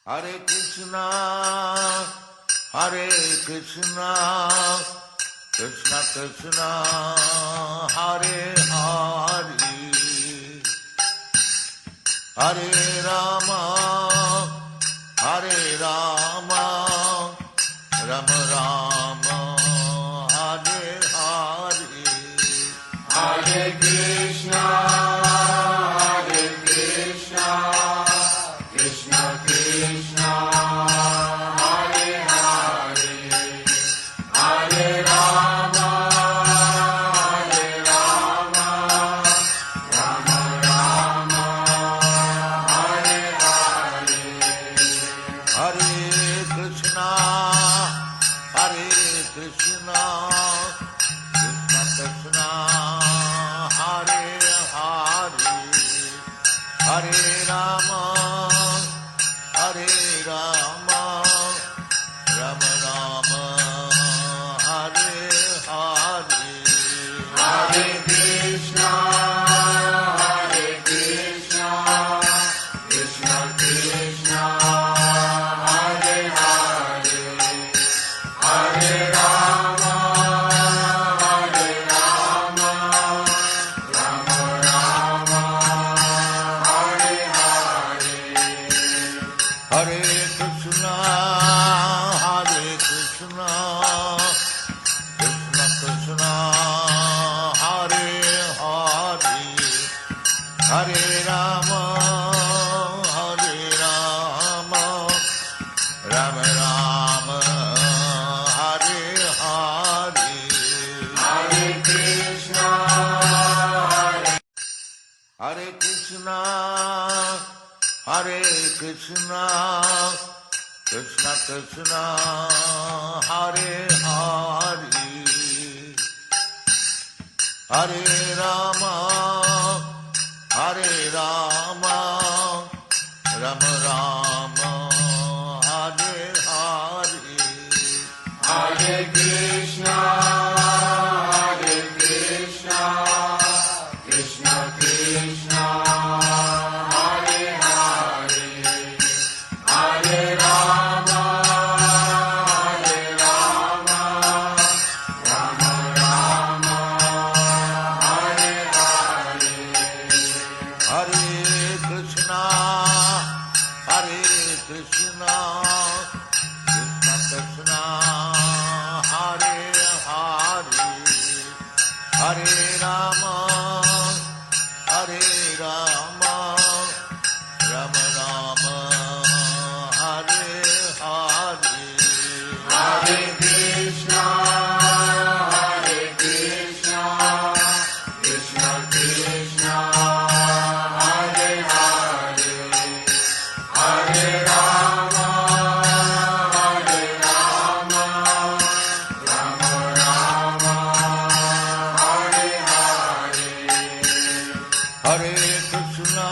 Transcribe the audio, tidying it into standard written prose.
Hare Krishna, Hare Krishna, Krishna Krishna, Hare Hare, Hare Rama, Hare Rama, Rama Rama, Hare Hare, Hare Krishna, Hare Krishna, Krishna Krishna, Hare Hare, Hare Rama, Hare Rama, Rama Rama, Hare Hare, Hare Krishna, Hare Krishna, Krishna Krishna, Hare Hare, Hare Rama, Hare Rama, Rama Rama, Hare Hare, Hare Krishna, Hare Krishna, Krishna Krishna, Hare Hare, Hare Rama, Hare Rama, Rama Rama, Hare Hare, Hare Krishna, Hare Krishna, Krishna Krishna, Hare Hare, Hare Rama, Hare Rama, Rama Rama, Hare Hare, Hare Krishna, Hare Krishna, Hare Krishna, Krishna Krishna, Hare Hare, Hare Rama, Hare Rama, Rama Rama, Hare Hare, Hare Krishna, Hare Krishna, Krishna Krishna, Hare Hare, Hare Rama, Hare Rama, Rama Rama, Hare Hare, Hare Krishna, Hare Krishna, Krishna Krishna, Hare Hare, Hare Rama, Hare Rama, Rama Rama, Hare Hare, Hare Krishna, Hare Krishna, Krishna Krishna, Hare Hare, Hare Rama, Hare Rama, Rama Rama, Hare Hare, Hare Krishna,